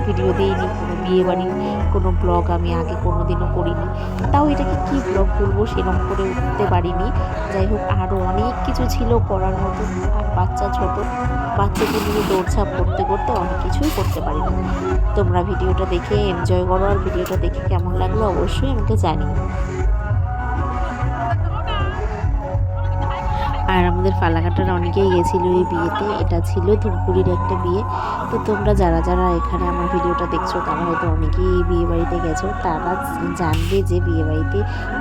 Video দিইনি, কোনো বিয়েবাড়ির কোনো ব্লগ আমি আগে কোনো দিনও করিনি। তাও এটাকে কী ব্লগ বলবো সেরকম করে উঠতে পারিনি। যাই হোক, আরও অনেক কিছু ছিল করার মতো, আর বাচ্চা ছোট, বাচ্চাকে নিয়ে দৌড়ঝাঁপ করতে করতে অনেক কিছুই করতে পারিনি। তোমরা ভিডিওটা দেখে এনজয় করো, আর ভিডিওটা দেখে কেমন লাগলো অবশ্যই আমাকে জানিও। আর আমাদের ফালাকাটার অনেকেই গেছিলো এই বিয়েতে। এটা ছিল ধূপগুড়ির একটা বিয়ে। তো তোমরা যারা যারা এখানে আমার ভিডিওটা দেখছো তারা হয়তো অনেকেই এই বিয়ে বাড়িতে গেছো, তারা জানবে যে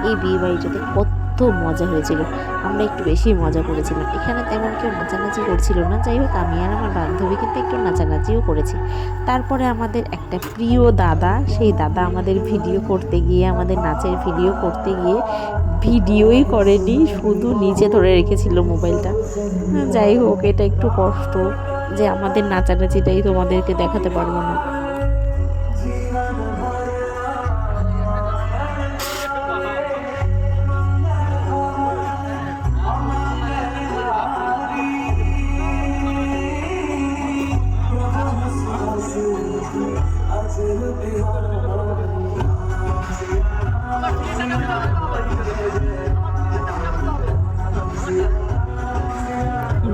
এই বিয়ে বাড়িটাতে কত মজা হয়েছিল। আমরা একটু বেশি মজা করেছিলাম। এখানে তেমন কেউ নাচানাচি করছিল না, যাই হোক আমি আর আমার বান্ধবী কিন্তু একটু নাচানাচিও করেছি। তারপরে আমাদের একটা প্রিয় দাদা, সেই দাদা আমাদের ভিডিও করতে গিয়ে, আমাদের নাচের ভিডিও করতে গিয়ে ভিডিওই করেনি, শুধু নিচে ধরে রেখেছিল মোবাইলটা। যাই হোক, এটা একটু কষ্ট যে আমাদের নাচানাচিটাই তোমাদেরকে দেখাতে পারবো না।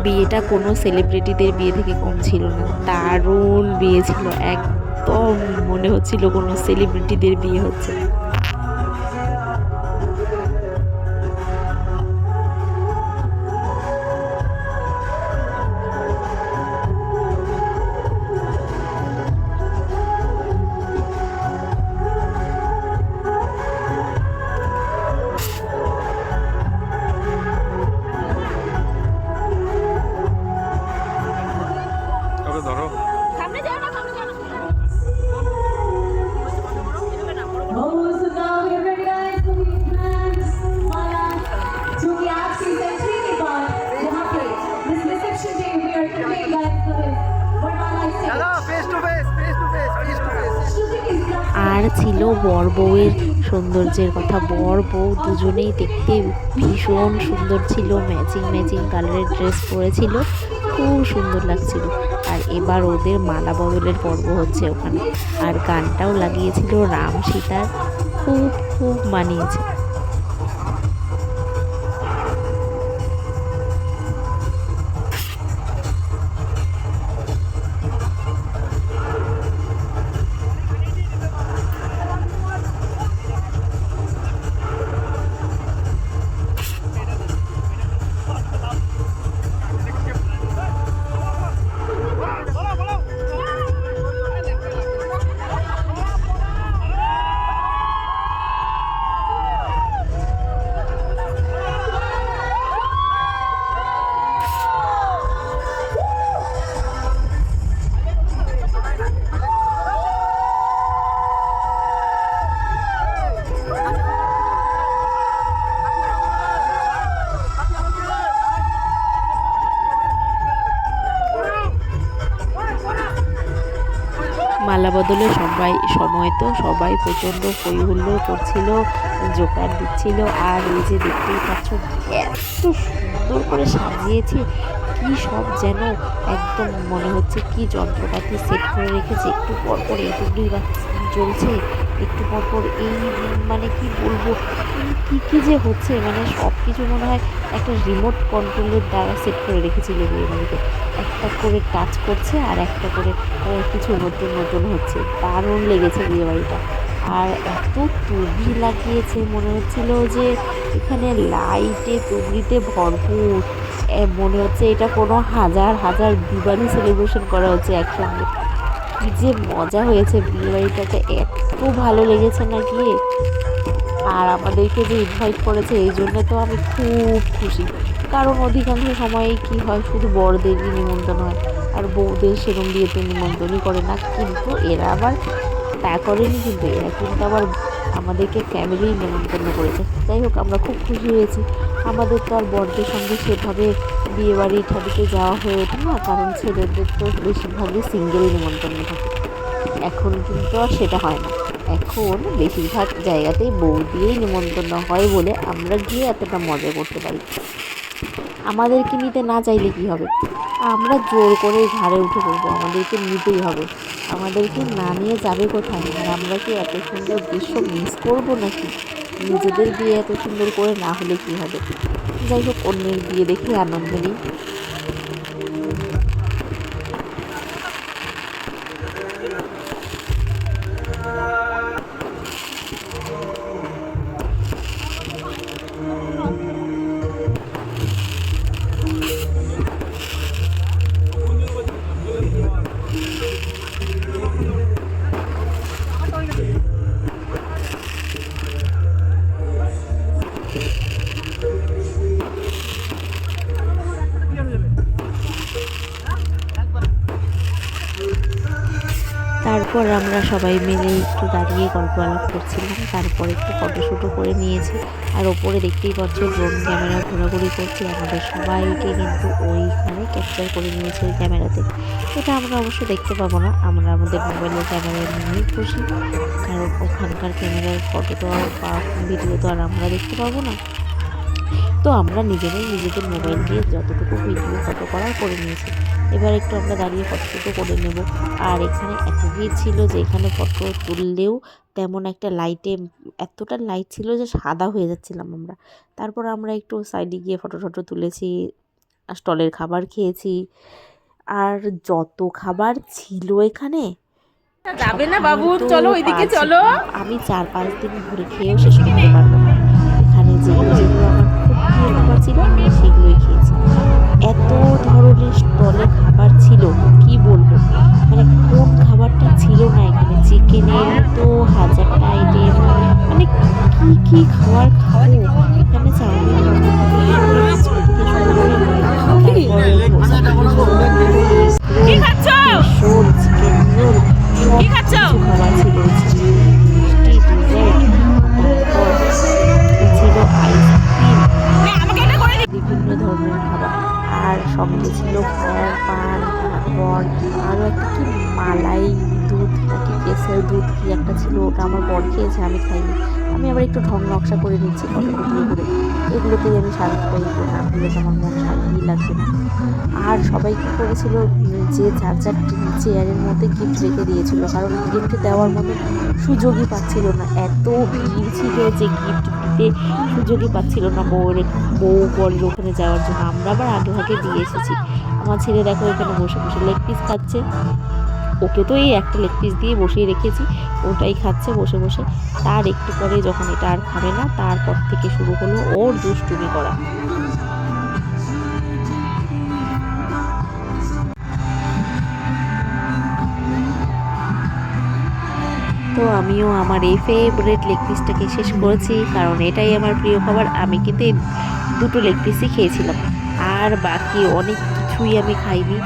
বিয়েটা কোনো সেলিব্রিটিদের বিয়ে থেকে কম ছিল না, দারুণ বিয়ে ছিল, একদম মনে হচ্ছিল কোনো সেলিব্রিটিদের বিয়ে হচ্ছে। ধরো আর ছিল বর বউয়ের সৌন্দর্যের কথা। বর বউ দুজনেই দেখতে ভীষণ সুন্দর ছিল, ম্যাচিং ম্যাচিং কালারের ড্রেস পরেছিল, খুব সুন্দর লাগছিল। আর এবার ওদের মালা বদলের পর্ব হচ্ছে ওখানে, আর গানটাও লাগিয়েছিল রাম সীতার, খুব খুব মানিয়েছে। মালা বদলে সময় তো সবাই প্রচণ্ড হই হুল্লোড় করছিল, জোকার দিচ্ছিল। আর এই যে দেখতেই পাচ্ছ এত সুন্দর করে সাজিয়েছে, কি সব যেন একদম মনে হচ্ছে কি যন্ত্রপাতি সেট করে রেখেছে। একটু পরপর এই টুকরি জ্বলছে, একটু পরপর এই, মানে কি বলবো, কি যে হচ্ছে, মানে সব কিছু মনে হয় একটা রিমোট কন্ট্রোলের দ্বারা সেট করে রেখেছিল বিয়ে বাড়িতে। একটা করে কাজ করছে আর একটা করে কিছু নতুন নতুন হচ্ছে। দারুণ লেগেছে বিয়ে বাড়িটা। আর এত তুবড়ি লাগিয়েছে, মনে হচ্ছিল যে এখানে লাইটে তুবড়িতে ভরপুর। মনে হচ্ছে এটা কোনো হাজার হাজার দিওয়ালি সেলিব্রেশন করা হচ্ছে একসঙ্গে। কি যে মজা হয়েছে বিয়ে বাড়িটাতে, এত ভালো লেগেছে না গিয়ে। আর আমাদেরকে যে ইনভাইট করেছে এই জন্য তো আমি খুব খুশি, কারণ অধিকাংশ সময়ে কি হয়, শুধু বড়দেরই নিমন্ত্রণ হয়, আর বউদের সেরকম বিয়েতে নিমন্ত্রণই করে না। কিন্তু এরা আবার তা করেনি, কিন্তু এরা কিন্তু আবার আমাদেরকে ফ্যামিলি নিমন্ত্রণ করেছে। যাই হোক, আমরা খুব খুশি হয়েছি। আমাদের তো আর বরদের সঙ্গে সেভাবে বিয়েবাড়ি ঠাড়িতে যাওয়া হয়ে ওঠে না, কারণ ছেলেদের তো বেশিরভাগই সিঙ্গেল নিমন্ত্রণ থাকে। এখন কিন্তু আর সেটা হয় না, এখন বেশিরভাগ জায়গাতেই বউ দিয়েই নিমন্ত্রণ হয় বলে আমরা গিয়ে এতটা মজা করতে পারি। আমাদেরকে নিতে না চাইলে কি হবে, আমরা জোর করে ঘাড়ে উঠে পড়বো, আমাদেরকে নিতেই হবে। আমাদেরকে না নিয়ে যাবে কোথায়? আর আমরা কি এত সুন্দর দৃশ্য মিস করবো নাকি? নিজেদের বিয়ে এত সুন্দর করে না হলে কি হবে? যাই হোক, অন্যের বিয়ে দেখে আনন্দ নিই। তারপর আমরা সবাই মিলে একটু দাঁড়িয়ে গল্প আলাপ করছিলাম, তারপর একটু ফটোশ্যুটও করে নিয়েছি। আর ওপরে দেখতেই পাচ্ছ ড্রোন ক্যামেরা ঘোরাঘুরি করছে, আমাদের সবাইকে কিন্তু ওইখানে ক্যাপচার করে নিয়েছে ওই ক্যামেরাতে। এটা আমরা অবশ্য দেখতে পাবো না, আমরা আমাদের মোবাইলের ক্যামেরায় নিয়েই খুশি, কারণ ওখানকার ক্যামেরার ফটো তো বা ভিডিও তো আর আমরা দেখতে পাবো না। তো আমরা নিজেদের মোবাইল দিয়ে যতটুকু ভিডিও ফটো করার করে নিয়েছি। এবার একটু আমরা দাঁড়িয়ে ফটো করে নেব। আর এখানে এত ভিড় ছিল যে এখানে ফটো তুললেও তেমন একটা এতটা লাইট ছিল যে সাদা হয়ে যাচ্ছিলাম আমরা। তারপর আমরা একটু সাইডে গিয়ে ফটো তুলেছি, স্টলের খাবার খেয়েছি। আর যত খাবার ছিল এখানে, যাবে না বাবু, চলো ওইদিকে চলো। আমি 4-5 দিন ঘুরে খেয়েও শেষ করতে পারবো না। এখানে যেগুলো আমার খুব প্রিয় খাবার ছিল আমি সেগুলোই খেয়েছি। এত ধরনের স্টলে খাবার ছিল, কি বলবো, মানে কোন খাবারটা ছিল না এখানে। চিকেনের তো 1000টা আইটেম, মানে কি খাবার খাবো এখানে। চাউমিন রোল, চিকেন রোল, সব কিছু খাবার ছিল। মিষ্টি, ডেজার্ট, তারপর ছিল আইসক্রিম, বিভিন্ন ধরনের খাবার। আর সঙ্গে ছিল ফায়ার পান, তারপর আরও একটা কি মালাই দুধ নাকি কেসের দুধ কি একটা ছিল, ওটা আমার বর খেয়েছে, আমি খাইনি। আমি আবার একটু ঢং নকশা করে নিচ্ছি ফটো ভিডিও করে। এগুলোতেই আমি শান্তি পাই, এগুলো না হলে তো আমার মন শান্তিই লাগবে না। আর সবাই কী করেছিল, যে যার চেয়ারের মধ্যে গিফট রেখে দিয়েছিল, কারণ গিফট দেওয়ার মতো সুযোগই পাচ্ছিল না। এত ভিড় ছিল যে গিফট দিতে সুযোগই পাচ্ছিল না বউ বরের ওখানে যাওয়ার জন্য। আমরা আবার আগে দিয়ে এসেছি। আমার ছেলে দেখো এখানে বসে বসে লেগ পিস খাচ্ছে, ওকে তো এই একটা লেগ পিস দিয়ে বসিয়ে রেখেছি, ওটাই খাচ্ছে বসে বসে। তার একটু পরে যখন এটা আর খাবে না, তারপর থেকে শুরু হলো ওর দুষ্টুমি করা। তো আমিও আমার এই ফেভারিট লেগ পিসটাকে শেষ করেছি, কারণ এটাই আমার প্রিয় খাবার। আমি কিন্তু এই 2টো লেগ পিসই খেয়েছিলাম, আর বাকি অনেক কিছুই আমি খাইনি।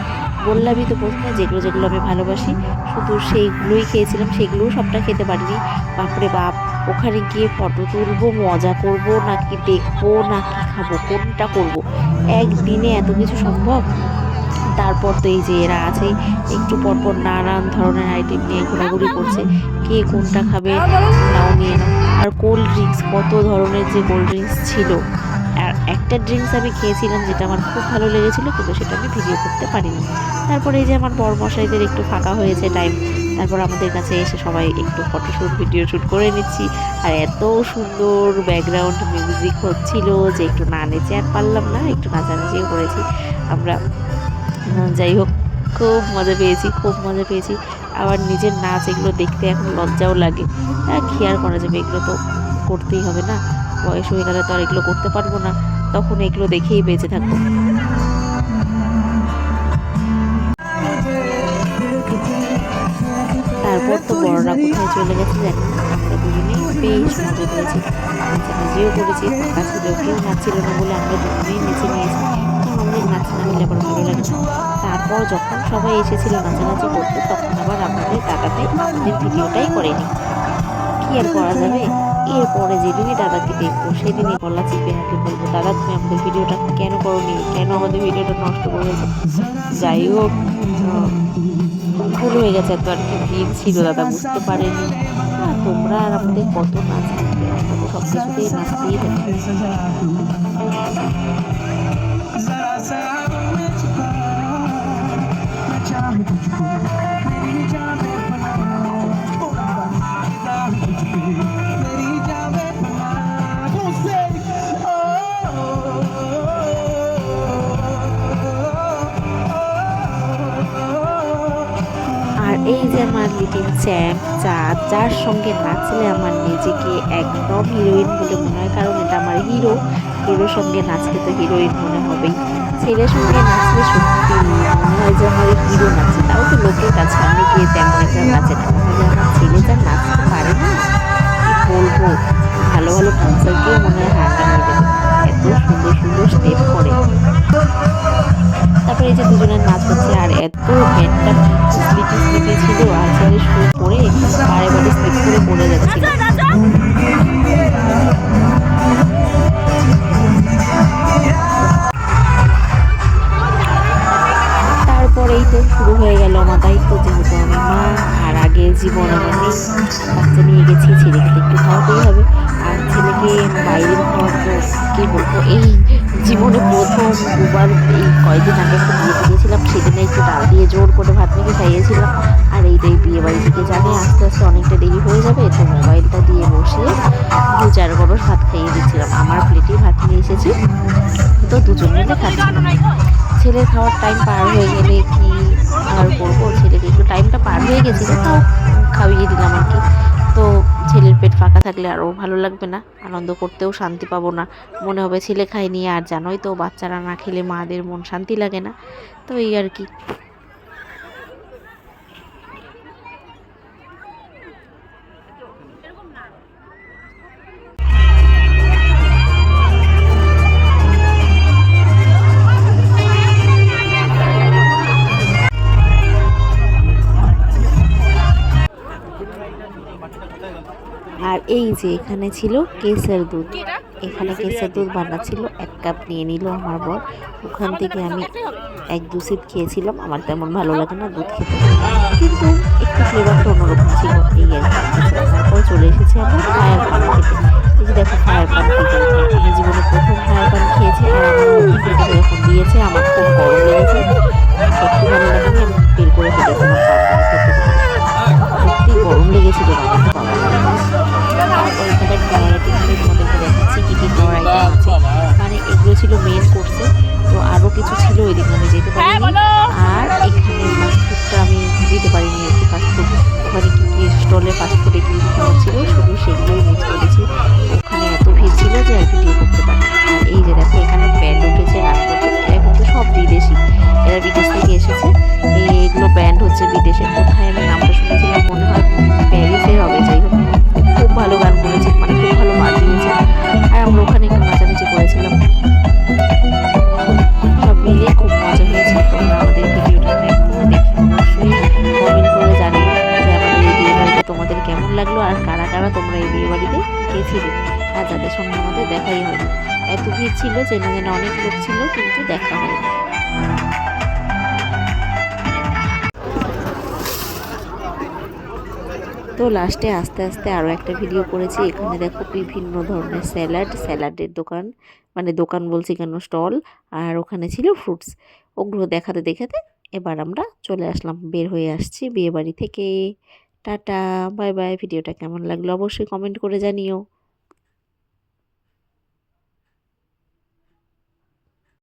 বললামই তো প্রথমে, যেগুলো আমি ভালোবাসি শুধু সেইগুলোই খেয়েছিলাম, সেগুলোও সবটা খেতে পারিনি। বাপরে বাপ, ওখানে গিয়ে ফটো তুলবো, মজা করব নাকি দেখবো নাকি খাবো, কোনটা করব? একদিনে এত কিছু সম্ভব? তারপর তো এই যে এরা আছে, একটু পরপর নানান ধরনের আইটেম নিয়ে ঘোরাঘুরি করছে, কে কোনটা খাবে নাও নিয়ে নাও। আর কোল্ড ড্রিঙ্কস, কত ধরনের যে কোল্ড ড্রিঙ্কস ছিল। আর একটা ড্রিঙ্কস আমি খেয়েছিলাম যেটা আমার খুব ভালো লেগেছিলো, কিন্তু সেটা আমি ভিডিও করতে পারিনি। তারপরে এই যে আমার বরমশাইদের একটু ফাঁকা হয়েছে টাইম, তারপর আমাদের কাছে এসে সবাই একটু ফটোশ্যুট ভিডিও শ্যুট করে নিচ্ছি। আর এত সুন্দর ব্যাকগ্রাউন্ড মিউজিক হচ্ছিল যে একটু না নেচে আর পারলাম না, একটু নাচানাচিও করেছি আমরা। যাই হোক, খুব মজা পেয়েছি। আবার নিজের নাচ এগুলো দেখতে এখন লজ্জাও লাগে। কি আর করা যাবে, এগুলো তো করতেই হবে না, বয়স হয়ে গেলে তো আর এগুলো করতে পারবো না, তখন এগুলো দেখেই বেঁচে থাকবো। তারপর তো বড়রা কোথায় চলে গেছে জানি না, আমরা দুজনেই বেশ মজা করেছি, নাচানাচিও করেছি। কাছে কেউ নাচছিল না বলে আমরা দুজনেই নেচে নিয়েছি, কারণ আমাদের নাচ না হলে আবার ভালো লাগে না। তারপর যখন সবাই এসেছিল নাচানাচি করতে, তখন আবার আমাদের দাদাটাই আমাদের ভিডিওটাই করেনি। কি আর করা যাবে, এরপরে যেদিনই দাদাকে দেখবো সেদিনই গলা চিপে হাঁটে বলবো, দাদা তুমি আমাদের ভিডিওটা কেন করোনি, কেন আমাদের ভিডিওটা নষ্ট করেছো। যাই হোক, ভুল হয়ে গেছে, এত আর কি ভিড় ছিল, দাদা বুঝতে পারেনি। তোমরা আর আমাদের কত নাচ শিখবে, আমরা তো সব কিছুতেই নাচতেই থাকি। আর এই যে আমার লিটিল চ্যাম্প চাঁদ, যার সঙ্গে নাচলে আমার নিজেকে একদম হিরোইন বলে মনে হয়, কারণ এটা আমার হিরোর সঙ্গে নাচলে তো হিরোইন মনে হবেই। ছেলের সঙ্গে নাচলে সত্যি মনে হয় যে আমার হিরো নাচে, তাও তো লোকের কাছে আমি গিয়ে তেমন একটা নাচে না, মনে হয় যে আমার ছেলে যা নাচতে পারে না কি বলবো, ভালো ভালো ডান্সারকেও মনে হয় হার মানিয়ে দেবে, এত সুন্দর সুন্দর স্টেপ করে। তারপরে এই যে দুজনের নাচ হচ্ছে, আর এত ব্যান্ডটা স্লিপি ছিল, আর ছেলে শু পরে বারে বারে স্লিপ করে পড়ে যাচ্ছিল। তারপরেই তো শুরু হয়ে গেল আমার দায়িত্ব, যেহেতু আমি মা, আর আগে জীবন আমার নেই, বাচ্চা নিয়ে গেছি, ছেলেকে তো একটু খাওয়াতেই হবে। আর ছেলেকে বাইরের খাওয়ার তো কী বলবো, এই জীবনে প্রথম দুবার এই কয়েকদিন আগে একটা বিয়েতে গিয়েছিলাম, সেদিনে একটু ডাল দিয়ে জোর করে ভাত মেখে খাইয়েছিলাম। আর এইটাই বিয়ে বাড়ি থেকে জানে আস্তে আস্তে অনেকটা দেরি হয়ে যাবে, তো মোবাইলটা দিয়ে বসিয়ে 2-4 গরস ভাত খাইয়ে দিচ্ছিলাম। আমার প্লেটেই ভাত নিয়ে এসেছি, তো দুজন মিলে খাচ্ছিলাম। ছেলের খাওয়ার টাইম পার হয়ে গেলে কি আর করবো, ছেলেকে একটু টাইমটা পার হয়ে গেছিলো তাও খাইয়ে দিলাম আর কি। তো ছেলের পেট ফাঁকা থাকলে আরও ভালো লাগবে না, আনন্দ করতেও শান্তি পাবো না, মনে হবে ছেলে খায়নি। আর জানোই তো বাচ্চারা না খেলে মাদের মন শান্তি লাগে না, তো এই আর কি। আর এই যে এখানে ছিল কেসের দুধ, এখানে কেসের দুধ বানাচ্ছিল, 1 কাপ নিয়ে নিল আমার বর। ওখান থেকে আমি 1-2 সিপ খেয়েছিলাম, আমার তেমন ভালো লাগে না দুধ খেতে, কিন্তু একটু ফ্লেভারটা অন্যরকম ছিল, এই আর কি। তারপর চলে এসেছি আমরা ফায়ার পান খেতে। এই যে দেখো ফায়ার পান খেতে, আমি জীবনে প্রথম ফায়ার পান খেয়েছি, আর আমার মুখে যখন দিয়েছে আমার খুব গরম লেগেছে, সত্যি ভালো লাগেনি, আমি বের করে ফেলেছিলাম পান খেতে, সত্যি গরম লেগেছিল আমার। তারপর এখানে ভ্যারাইটি তোমাদেরকে দেখাচ্ছি কী কী খাওয়ার আইটেম আছে, মানে এগুলো ছিল মেন কোর্সে, তো আরও কিছু ছিল ওইদিকে আমি যেতে পারিনি। আর এখানে ফাস্টফুডটা আমি দিতে পারিনি আর কি, ফাস্টফুড ওখানে কী কী স্টলে ফাস্টফুডে কী কী খাওয়া ছিল শুধু সেগুলোই মিস করেছি, ওখানে এত ভিড় ছিল যে আর ভিডিও করতে পারি। আর এই যে দেখো এখানে ব্যান্ড উঠেছে নাচ করছে, এরা কিন্তু সব বিদেশি, এরা বিদেশ থেকে এসেছে। এইগুলো ব্যান্ড হচ্ছে বিদেশের, কোথায় আমি নামটা শুনেছিলাম, মনে হয় প্যারিসে হবে, যাই হোক খুব ভালো গান করেছে, মানে খুব ভালো বাজিয়েছে, আর আমরা ওখানে একটু নাচানাচি করেছিলাম, সব মিলিয়ে খুব মজা হয়েছে। তোমরা আমাদের ভিডিওটা দেখো, দেখে অবশ্যই কমেন্ট করে জানিও যে আমাদের এই বিয়ে বাড়িতে তোমাদের কেমন লাগলো, আর কারা কারা তোমরা এই বিয়ে বাড়িতে গেছিলে, আর যাদের সঙ্গে আমাদের দেখাই হয়নি। এত ভিড় ছিল, চেনা জানা অনেক লোক ছিল, কিন্তু দেখা হয়নি। তো লাস্টে আস্তে আস্তে আরও একটা ভিডিও করেছি। এখানে দেখো বিভিন্ন ধরনের স্যালাডের দোকান, মানে দোকান বলছি কেন, স্টল, আর ওখানে ছিল ফ্রুটস। ওগুলো দেখাতে দেখাতে এবার আমরা চলে আসলাম, বের হয়ে আসছি বিয়ে বাড়ি থেকে। Tata, bye bye. ভিডিওটা কেমন লাগলো অবশ্যই কমেন্ট করে জানিও।